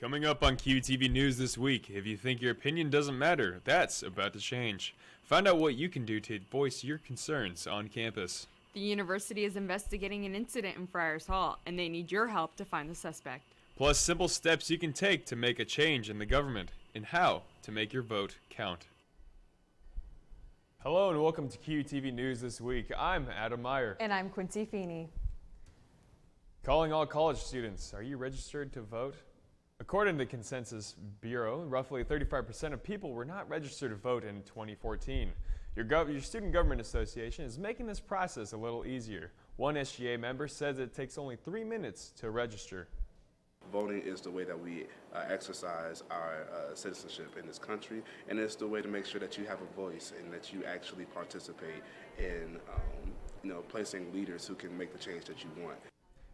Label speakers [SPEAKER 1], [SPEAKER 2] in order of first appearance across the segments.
[SPEAKER 1] Coming up on QUTV News this week, if you think your opinion doesn't matter, that's about to change. Find out what you can do to voice your concerns on campus.
[SPEAKER 2] The university is investigating an incident in Friars Hall, and they need your help to find the suspect.
[SPEAKER 1] Plus, simple steps you can take to make a change in the government, and how to make your vote count. Hello and welcome to QUTV News this week. I'm Adam Meyer.
[SPEAKER 3] And I'm Quincy Feeney.
[SPEAKER 1] Calling all college students, are you registered to vote? According to the Consensus Bureau, roughly 35% of people were not registered to vote in 2014. Your Student Government Association is making this process a little easier. One SGA member says it takes only 3 minutes to register.
[SPEAKER 4] Voting is the way that we exercise our citizenship in this country, and it's the way to make sure that you have a voice and that you actually participate in placing leaders who can make the change that you want.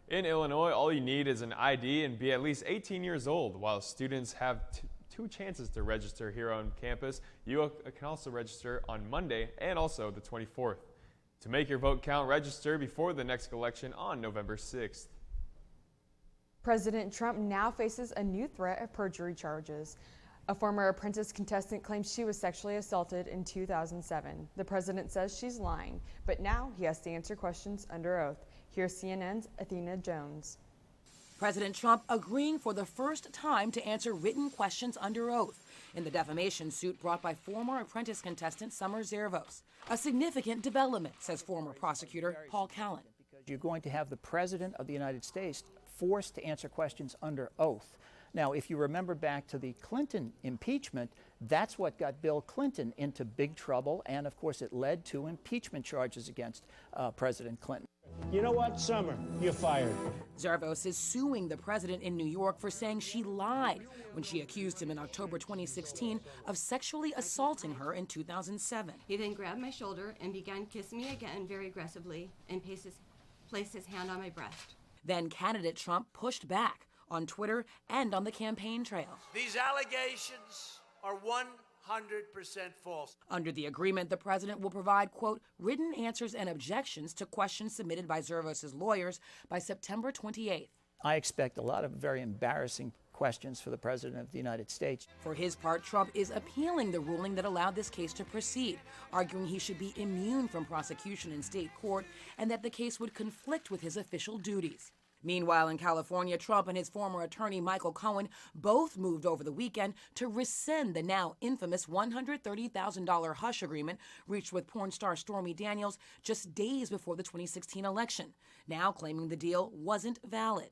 [SPEAKER 1] In Illinois, all you need is an ID and be at least 18 years old. While students have two chances to register here on campus, you can also register on Monday and also the 24th. To make your vote count, register before the next election on November 6th.
[SPEAKER 3] President Trump now faces a new threat of perjury charges. A former Apprentice contestant claims she was sexually assaulted in 2007. The president says she's lying, but now he has to answer questions under oath. Here's CNN's Athena Jones.
[SPEAKER 5] President Trump agreeing for the first time to answer written questions under oath in the defamation suit brought by former Apprentice contestant Summer Zervos. A significant development, says former prosecutor Paul Callan.
[SPEAKER 6] You're going to have the President of the United States forced to answer questions under oath. Now, if you remember back to the Clinton impeachment, that's what got Bill Clinton into big trouble, and of course it led to impeachment charges against President Clinton.
[SPEAKER 7] You know what, Summer? You're fired.
[SPEAKER 5] Zervos is suing the president in New York for saying she lied when she accused him in October 2016 of sexually assaulting her in 2007.
[SPEAKER 8] He then grabbed my shoulder and began kissing me again very aggressively and placed his hand on my breast.
[SPEAKER 5] Then candidate Trump pushed back on Twitter and on the campaign trail.
[SPEAKER 9] These allegations are 100% false.
[SPEAKER 5] Under the agreement, the president will provide, quote, written answers and objections to questions submitted by Zervos' lawyers by September 28th.
[SPEAKER 6] I expect a lot of very embarrassing questions for the President of the United States.
[SPEAKER 5] For his part, Trump is appealing the ruling that allowed this case to proceed, arguing he should be immune from prosecution in state court and that the case would conflict with his official duties. Meanwhile, in California, Trump and his former attorney Michael Cohen both moved over the weekend to rescind the now infamous $130,000 hush agreement reached with porn star Stormy Daniels just days before the 2016 election, now claiming the deal wasn't valid.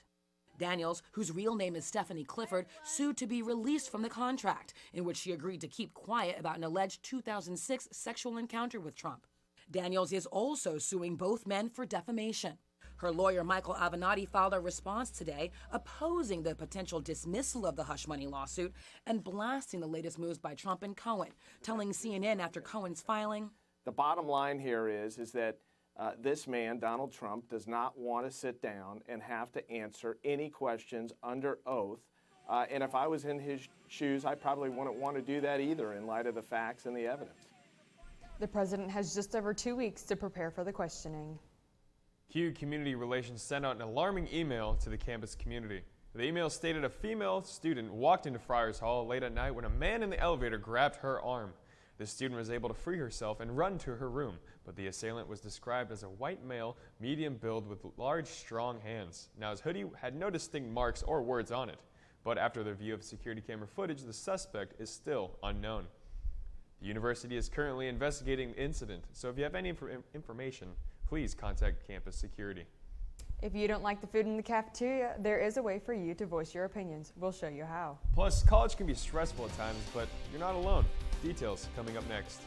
[SPEAKER 5] Daniels, whose real name is Stephanie Clifford, sued to be released from the contract, in which she agreed to keep quiet about an alleged 2006 sexual encounter with Trump. Daniels is also suing both men for defamation. Her lawyer, Michael Avenatti, filed a response today opposing the potential dismissal of the hush money lawsuit and blasting the latest moves by Trump and Cohen, telling CNN after Cohen's filing,
[SPEAKER 10] the bottom line here is that this man, Donald Trump, does not want to sit down and have to answer any questions under oath. And if I was in his shoes, I probably wouldn't want to do that either in light of the facts and the evidence.
[SPEAKER 3] The president has just over 2 weeks to prepare for the questioning.
[SPEAKER 1] Q Community Relations sent out an alarming email to the campus community. The email stated a female student walked into Friars Hall late at night when a man in the elevator grabbed her arm. The student was able to free herself and run to her room, but the assailant was described as a white male, medium build with large, strong hands. Now, his hoodie had no distinct marks or words on it, but after the view of security camera footage, the suspect is still unknown. The university is currently investigating the incident, so if you have any information, please contact campus security.
[SPEAKER 3] If you don't like the food in the cafeteria, there is a way for you to voice your opinions. We'll show you how.
[SPEAKER 1] Plus, college can be stressful at times, but you're not alone. Details coming up next.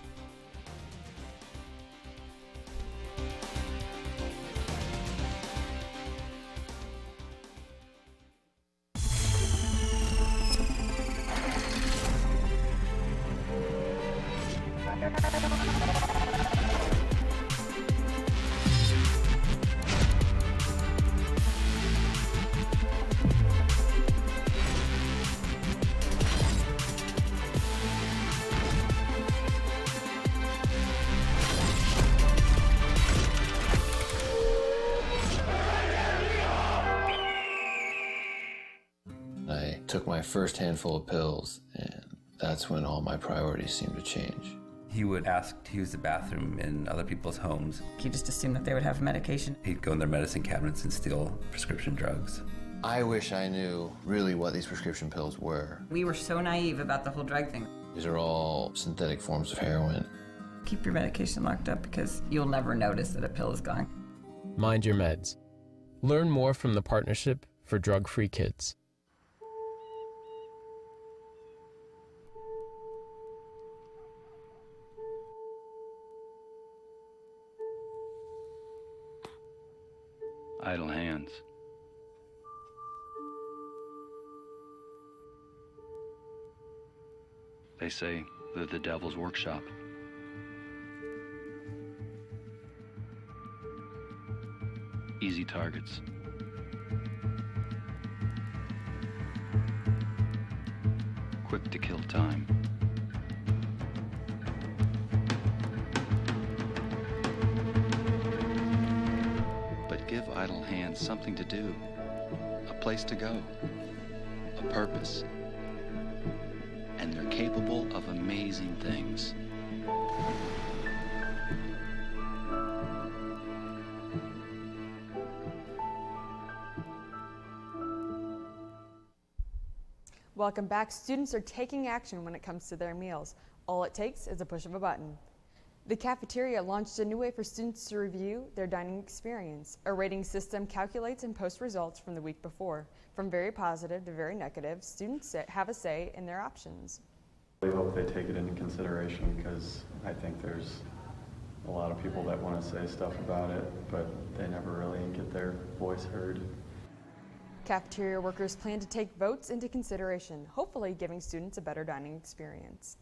[SPEAKER 11] took my first handful of pills, and that's when all my priorities seemed to change.
[SPEAKER 12] He would ask to use the bathroom in other people's homes.
[SPEAKER 13] He just assumed that they would have medication.
[SPEAKER 12] He'd go in their medicine cabinets and steal prescription drugs.
[SPEAKER 11] I wish I knew really what these prescription pills were.
[SPEAKER 13] We were so naive about the whole drug thing.
[SPEAKER 11] These are all synthetic forms of heroin.
[SPEAKER 13] Keep your medication locked up because you'll never notice that a pill is gone.
[SPEAKER 14] Mind your meds. Learn more from the Partnership for Drug-Free Kids.
[SPEAKER 15] Idle hands. They say they're the devil's workshop. Easy targets. Quick to kill time. But give idle hands something to do, a place to go, a purpose. And they're capable of amazing things.
[SPEAKER 3] Welcome back. Students are taking action when it comes to their meals. All it takes is a push of a button. The cafeteria launched a new way for students to review their dining experience. A rating system calculates and posts results from the week before. From very positive to very negative, students have a say in their options.
[SPEAKER 16] I hope they take it into consideration because I think there's a lot of people that want to say stuff about it, but they never really get their voice heard.
[SPEAKER 3] Cafeteria workers plan to take votes into consideration, hopefully giving students a better dining experience.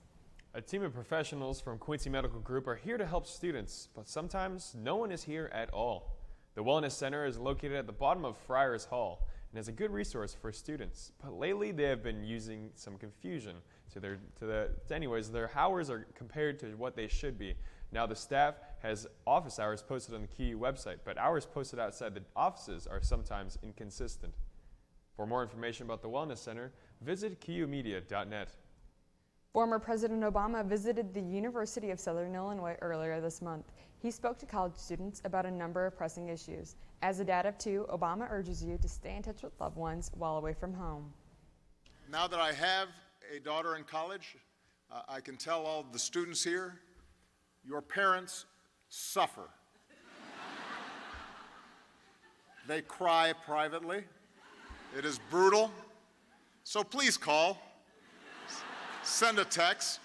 [SPEAKER 1] A team of professionals from Quincy Medical Group are here to help students, but sometimes no one is here at all. The Wellness Center is located at the bottom of Friars Hall and is a good resource for students, but lately they have been using some confusion anyways, their hours are compared to what they should be. Now the staff has office hours posted on the QU website, but hours posted outside the offices are sometimes inconsistent. For more information about the Wellness Center, visit QUmedia.net.
[SPEAKER 3] Former President Obama visited the University of Southern Illinois earlier this month. He spoke to college students about a number of pressing issues. As a dad of two, Obama urges you to stay in touch with loved ones while away from home.
[SPEAKER 17] Now that I have a daughter in college, I can tell all the students here, your parents suffer. They cry privately. It is brutal. So please call, send a text.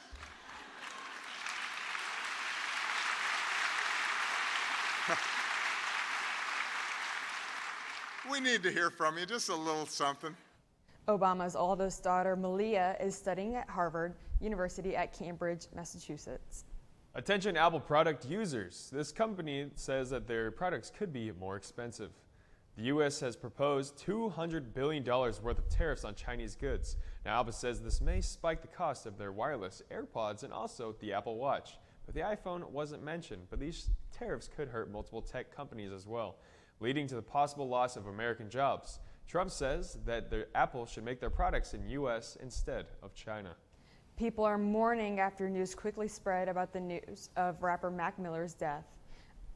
[SPEAKER 17] We need to hear from you, just a little something.
[SPEAKER 3] Obama's oldest daughter, Malia, is studying at Harvard University at Cambridge, Massachusetts.
[SPEAKER 1] Attention Apple product users. This company says that their products could be more expensive. The U.S. has proposed $200 billion worth of tariffs on Chinese goods. Now, Apple says this may spike the cost of their wireless AirPods and also the Apple Watch. But the iPhone wasn't mentioned, but these tariffs could hurt multiple tech companies as well, leading to the possible loss of American jobs. Trump says that Apple should make their products in U.S. instead of China.
[SPEAKER 3] People are mourning after news quickly spread about the news of rapper Mac Miller's death.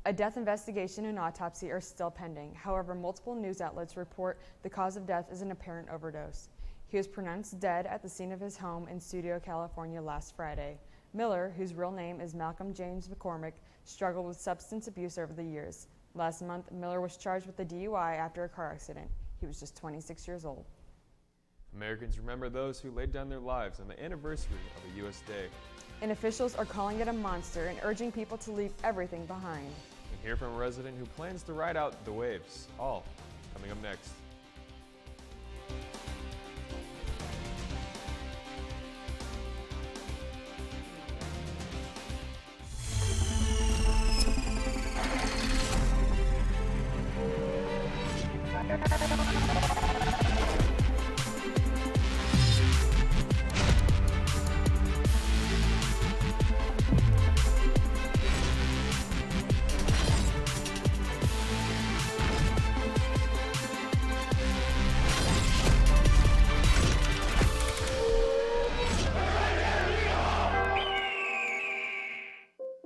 [SPEAKER 3] A death investigation and autopsy are still pending. However, multiple news outlets report the cause of death is an apparent overdose. He was pronounced dead at the scene of his home in Studio, California last Friday. Miller, whose real name is Malcolm James McCormick, struggled with substance abuse over the years. Last month, Miller was charged with a DUI after a car accident. He was just 26 years old.
[SPEAKER 1] Americans remember those who laid down their lives on the anniversary of a U.S. Day.
[SPEAKER 3] And officials are calling it a monster and urging people to leave everything behind.
[SPEAKER 1] And hear from a resident who plans to ride out the waves. All coming up next.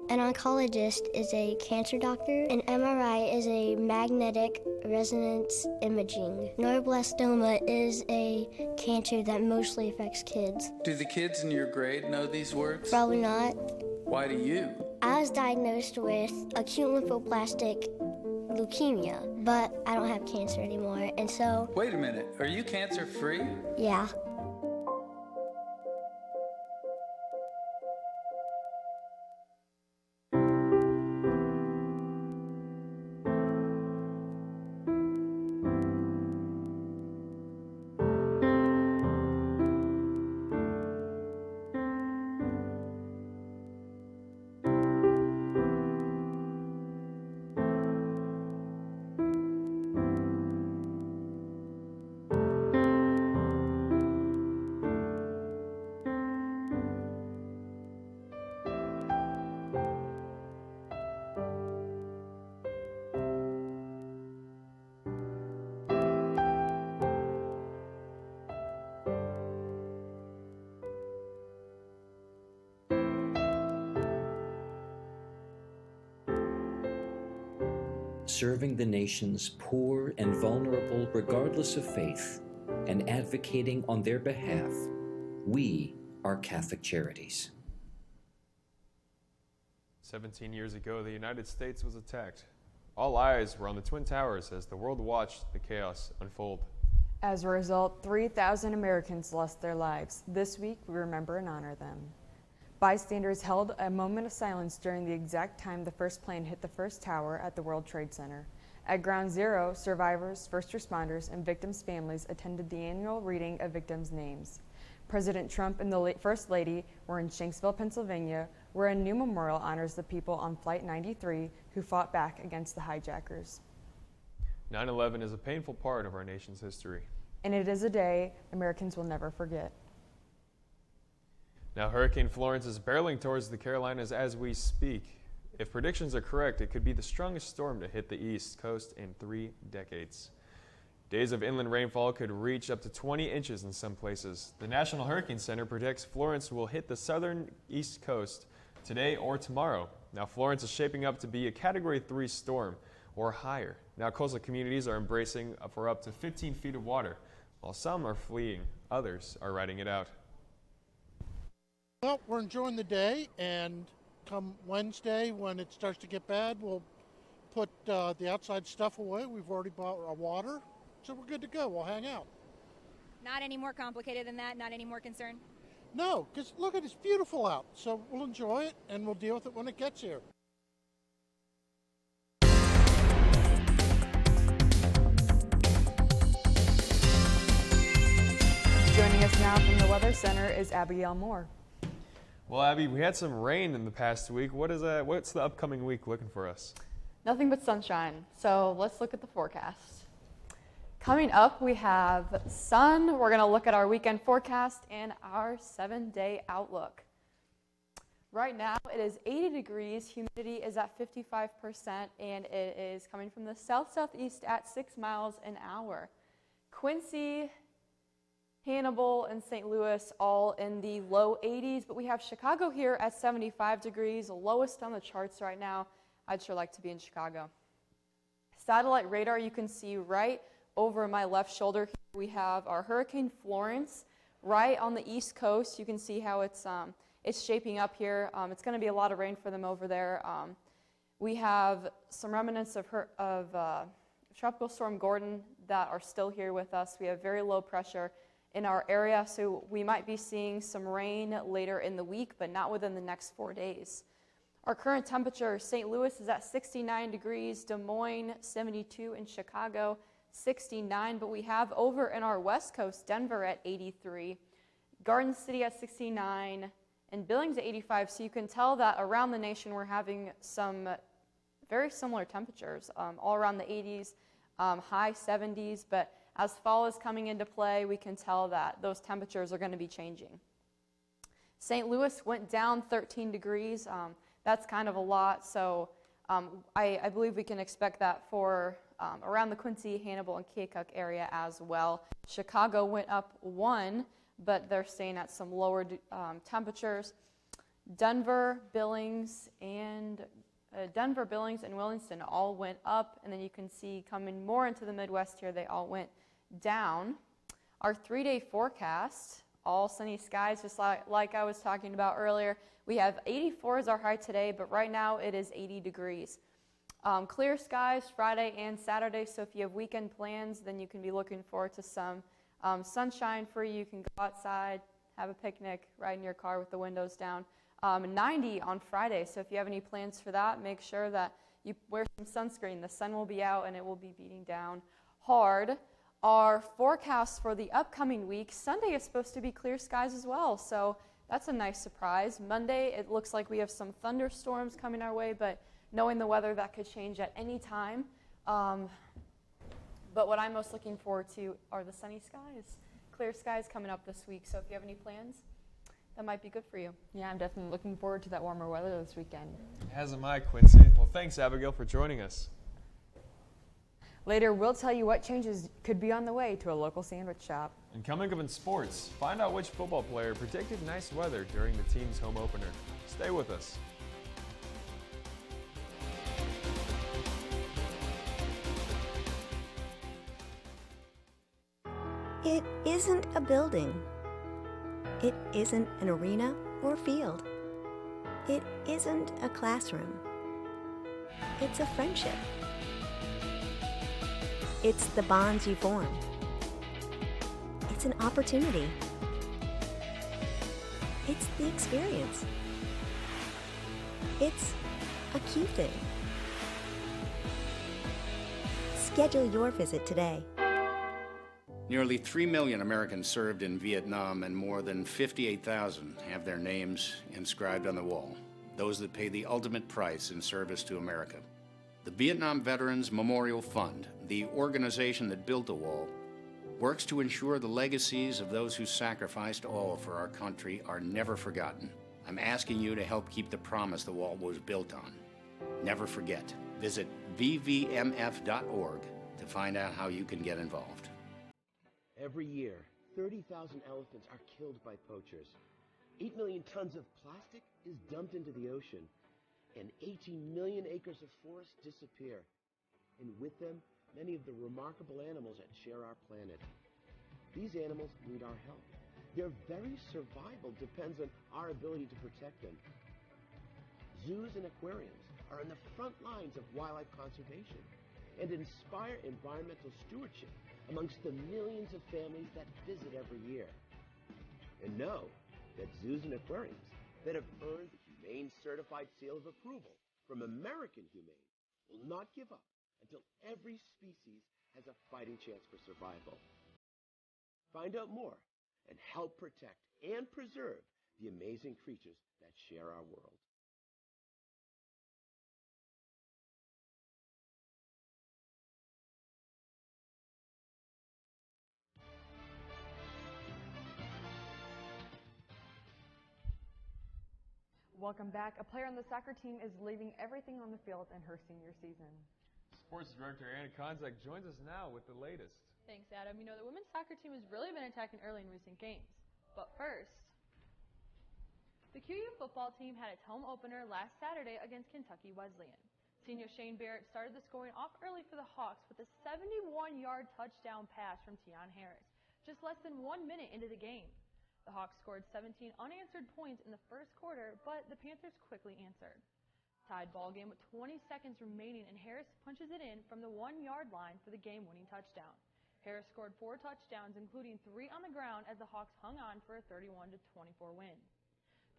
[SPEAKER 18] An oncologist is a cancer doctor. An MRI is a magnetic resonance imaging. Neuroblastoma is a cancer that mostly affects kids.
[SPEAKER 19] Do the kids in your grade know these words?
[SPEAKER 18] Probably not.
[SPEAKER 19] Why do you?
[SPEAKER 18] I was diagnosed with acute lymphoblastic leukemia, but I don't have cancer anymore, and so...
[SPEAKER 19] Wait a minute, are you cancer-free?
[SPEAKER 18] Yeah.
[SPEAKER 20] Serving the nation's poor and vulnerable regardless of faith, and advocating on their behalf, we are Catholic Charities.
[SPEAKER 1] 17 years ago, the United States was attacked. All eyes were on the Twin Towers as the world watched the chaos unfold.
[SPEAKER 3] As a result, 3,000 Americans lost their lives. This week, we remember and honor them. Bystanders held a moment of silence during the exact time the first plane hit the first tower at the World Trade Center. At Ground Zero, survivors, first responders, and victims' families attended the annual reading of victims' names. President Trump and the First Lady were in Shanksville, Pennsylvania, where a new memorial honors the people on Flight 93 who fought back against the hijackers.
[SPEAKER 1] 9/11 is a painful part of our nation's history.
[SPEAKER 3] And it is a day Americans will never forget.
[SPEAKER 1] Now, Hurricane Florence is barreling towards the Carolinas as we speak. If predictions are correct, it could be the strongest storm to hit the East Coast in 3 decades. Days of inland rainfall could reach up to 20 inches in some places. The National Hurricane Center predicts Florence will hit the southern East Coast today or tomorrow. Now, Florence is shaping up to be a Category 3 storm or higher. Now, coastal communities are embracing for up to 15 feet of water. While some are fleeing, others are riding it out.
[SPEAKER 21] Well, we're enjoying the day, and come Wednesday when it starts to get bad, we'll put the outside stuff away. We've already bought our water, so we're good to go. We'll hang out.
[SPEAKER 22] Not any more complicated than that? Not any more concern?
[SPEAKER 21] No, because look, it's beautiful out, so we'll enjoy it, and we'll deal with it when it gets here.
[SPEAKER 3] Joining us now from the Weather Center is Abigail Moore.
[SPEAKER 1] Well, Abby, we had some rain in the past week. What's the upcoming week looking for us?
[SPEAKER 23] Nothing but sunshine. So let's look at the forecast. Coming up, we have sun. We're going to look at our weekend forecast and our 7-day outlook. Right now, it is 80 degrees. Humidity is at 55%, and it is coming from the south-southeast at 6 miles an hour. Quincy, Hannibal, and St. Louis all in the low 80s, but we have Chicago here at 75 degrees, lowest on the charts right now. I'd sure like to be in Chicago. Satellite radar, you can see right over my left shoulder here, we have our Hurricane Florence right on the east coast. You can see how it's shaping up here. It's going to be a lot of rain for them over there. We have some remnants of Tropical Storm Gordon that are still here with us. We have very low pressure in our area, so we might be seeing some rain later in the week, but not within the next 4 days. Our current temperature, St. Louis is at 69 degrees, Des Moines 72, in Chicago 69, but we have over in our west coast, Denver at 83, Garden City at 69, and Billings at 85, so you can tell that around the nation we're having some very similar temperatures, all around the 80s, high 70s, but as fall is coming into play, we can tell that those temperatures are going to be changing. St. Louis went down 13 degrees. That's kind of a lot, so I believe we can expect that for around the Quincy, Hannibal, and Keokuk area as well. Chicago went up 1, but they're staying at some lower temperatures. Denver, Billings, and Williamston all went up, and then you can see coming more into the Midwest here, they all went down. Our 3-day forecast, all sunny skies, just like I was talking about earlier. We have 84 as our high today, but right now it is 80 degrees. Clear skies Friday and Saturday, so if you have weekend plans, then you can be looking forward to some sunshine for you. You can go outside, have a picnic, ride in your car with the windows down. 90 on Friday, so if you have any plans for that, make sure that you wear some sunscreen. The sun will be out and it will be beating down hard. Our forecast for the upcoming week, Sunday is supposed to be clear skies as well, so that's a nice surprise. Monday, it looks like we have some thunderstorms coming our way, but knowing the weather, that could change at any time. But what I'm most looking forward to are the sunny skies. Clear skies coming up this week, so if you have any plans, that might be good for you.
[SPEAKER 3] Yeah, I'm definitely looking forward to that warmer weather this weekend.
[SPEAKER 1] As am I, Quincy. Well, thanks, Abigail, for joining us.
[SPEAKER 3] Later, we'll tell you what changes could be on the way to a local sandwich shop.
[SPEAKER 1] And coming up in sports, find out which football player predicted nice weather during the team's home opener. Stay with us.
[SPEAKER 2] It isn't a building. It isn't an arena or field. It isn't a classroom. It's a friendship. It's the bonds you form. It's an opportunity. It's the experience. It's a cute thing. Schedule your visit today.
[SPEAKER 4] Nearly 3 million Americans served in Vietnam, and more than 58,000 have their names inscribed on the wall, those that paid the ultimate price in service to America. The Vietnam Veterans Memorial Fund, the organization that built the wall, works to ensure the legacies of those who sacrificed all for our country are never forgotten. I'm asking you to help keep the promise the wall was built on. Never forget. Visit vvmf.org to find out how you can get involved.
[SPEAKER 7] Every year, 30,000 elephants are killed by poachers. 8 million tons of plastic is dumped into the ocean, and 18 million acres of forest disappear. And with them, many of the remarkable animals that share our planet. These animals need our help. Their very survival depends on our ability to protect them. Zoos and aquariums are on the front lines of wildlife conservation and inspire environmental stewardship amongst the millions of families that visit every year. And know that zoos and aquariums that have earned the Humane Certified Seal of Approval from American Humane will not give up until every species has a fighting chance for survival. Find out more and help protect and preserve the amazing creatures that share our world.
[SPEAKER 3] Welcome back. A player on the soccer team is leaving everything on the field in her senior season.
[SPEAKER 1] Sports Director Anna Konzak joins us now with the latest.
[SPEAKER 23] Thanks, Adam. You know, the women's soccer team has really been attacking early in recent games. But first, the QU football team had its home opener last Saturday against Kentucky Wesleyan. Senior Shane Barrett started the scoring off early for the Hawks with a 71-yard touchdown pass from Tion Harris, just less than 1 minute into the game. The Hawks scored 17 unanswered points in the first quarter, but the Panthers quickly answered. Tied ball game with 20 seconds remaining, and Harris punches it in from the 1-yard line for the game-winning touchdown. Harris scored 4 touchdowns, including 3 on the ground, as the Hawks hung on for a 31-24 win.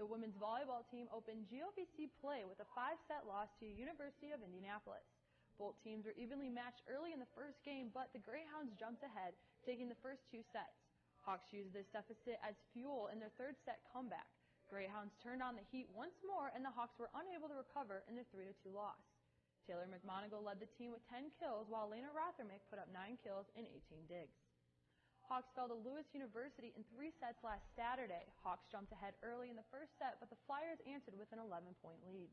[SPEAKER 23] The women's volleyball team opened GOVC play with a 5-set loss to University of Indianapolis. Both teams were evenly matched early in the first game, but the Greyhounds jumped ahead, taking the first 2 sets. Hawks used this deficit as fuel in their third set comeback. Greyhounds turned on the heat once more, and the Hawks were unable to recover in their 3-2 loss. Taylor McMonigal led the team with 10 kills, while Lena Rothermick put up 9 kills and 18 digs. Hawks fell to Lewis University in 3 sets last Saturday. Hawks jumped ahead early in the first set, but the Flyers answered with an 11-point lead.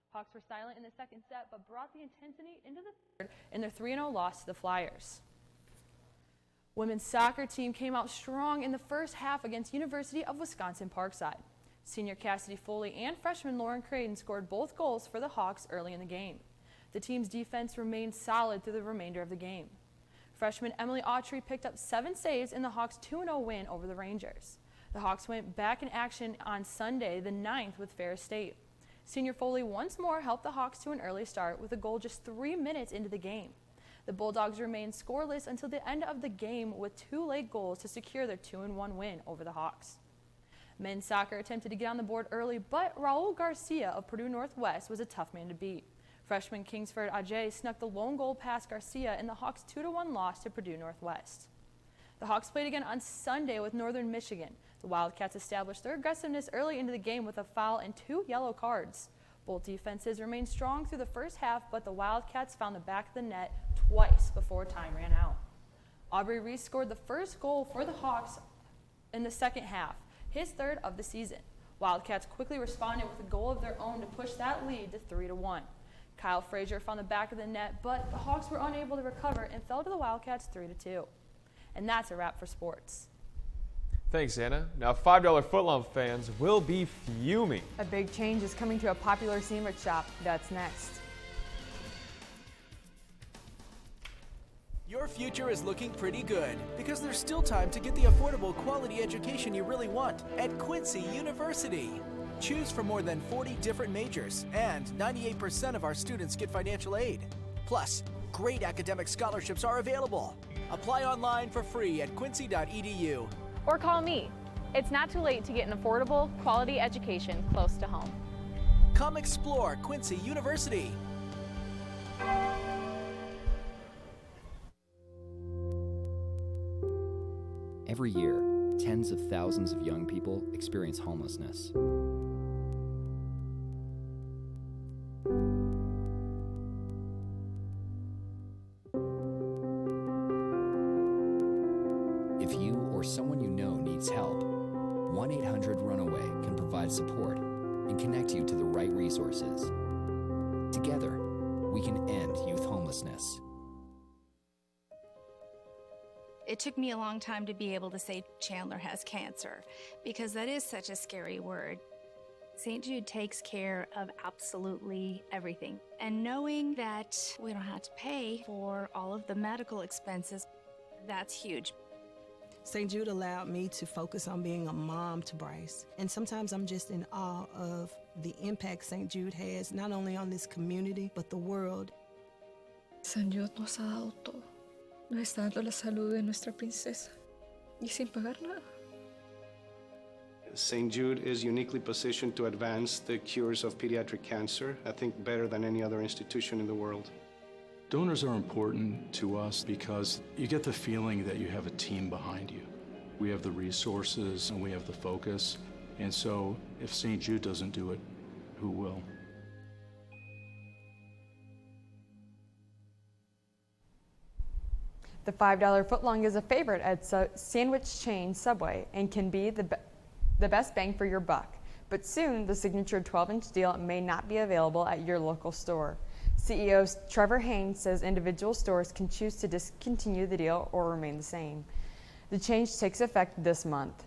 [SPEAKER 23] Hawks were silent in the second set, but brought the intensity into the third in their 3-0 loss to the Flyers. Women's soccer team came out strong in the first half against University of Wisconsin Parkside.
[SPEAKER 3] Senior Cassidy Foley and freshman Lauren Creighton scored both goals for the Hawks early in the game. The team's defense remained solid through the remainder of the game. Freshman Emily Autry picked up 7 saves in the Hawks' 2-0 win over the Rangers. The Hawks went back in action on Sunday, the 9th, with Ferris State. Senior Foley once more helped the Hawks to an early start with a goal just 3 minutes into the game. The Bulldogs remained scoreless until the end of the game with 2 late goals to secure their 2-1 win over the Hawks. Men's soccer attempted to get on the board early, but Raul Garcia of Purdue Northwest was a tough man to beat. Freshman Kingsford Ajay snuck the lone goal past Garcia in the Hawks' 2-1 loss to Purdue Northwest. The Hawks played again on Sunday with Northern Michigan. The Wildcats established their aggressiveness early into the game with a foul and 2 yellow cards. Both defenses remained strong through the first half, but the Wildcats found the back of the net twice before time ran out. Aubrey Reese scored the first goal for the Hawks in the second half, his 3rd of the season. Wildcats quickly responded with a goal of their own to push that lead to 3-1. Kyle Frazier found the back of the net, but the Hawks were unable to recover and fell to the Wildcats 3-2. And that's a wrap for sports.
[SPEAKER 1] Thanks, Anna. Now, $5 footlong fans will be fuming.
[SPEAKER 3] A big change is coming to a popular sandwich shop. That's next.
[SPEAKER 6] Your future is looking pretty good because there's still time to get the affordable quality education you really want at Quincy University. Choose from more than 40 different majors, and 98% of our students get financial aid. Plus, great academic scholarships are available. Apply online for free at quincy.edu.
[SPEAKER 8] Or call me. It's not too late to get an affordable, quality education close to home.
[SPEAKER 6] Come explore Quincy University.
[SPEAKER 9] Every year, tens of thousands of young people experience homelessness. If you or someone you know needs help, 1-800-RUNAWAY can provide support and connect you to the right resources. Together, we can end youth homelessness.
[SPEAKER 24] It took me a long time to be able to say Chandler has cancer, because that is such a scary word. St. Jude takes care of absolutely everything. And knowing that we don't have to pay for all of the medical expenses, that's huge.
[SPEAKER 25] St. Jude allowed me to focus on being a mom to Bryce. And sometimes I'm just in awe of the impact St. Jude has, not only on this community, but the world.
[SPEAKER 26] St. Jude nos ha dado todo. Nos está dando la salud de nuestra princesa. Y sin pagar nada.
[SPEAKER 27] St. Jude is uniquely positioned to advance the cures of pediatric cancer, I think better than any other institution in the world.
[SPEAKER 28] Donors are important to us because you get the feeling that you have a team behind you. We have the resources and we have the focus. And so if St. Jude doesn't do it, who will?
[SPEAKER 3] The $5 footlong is a favorite at sandwich chain Subway and can be the best bang for your buck. But soon, the signature 12-inch deal may not be available at your local store. CEO Trevor Haynes says individual stores can choose to discontinue the deal or remain the same. The change takes effect this month.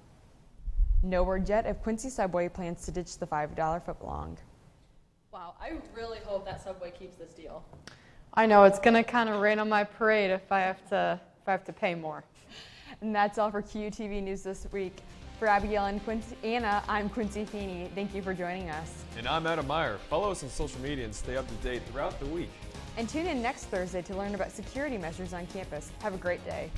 [SPEAKER 3] No word yet if Quincy Subway plans to ditch the $5 footlong.
[SPEAKER 23] Wow, I really hope that Subway keeps this deal. I know, it's going to kind of rain on my parade if I have to pay more.
[SPEAKER 3] And that's all for QUTV News this week. For Abigail and Anna, I'm Quincy Feeney. Thank you for joining us.
[SPEAKER 1] And I'm Adam Meyer. Follow us on social media and stay up to date throughout the week.
[SPEAKER 3] And tune in next Thursday to learn about security measures on campus. Have a great day.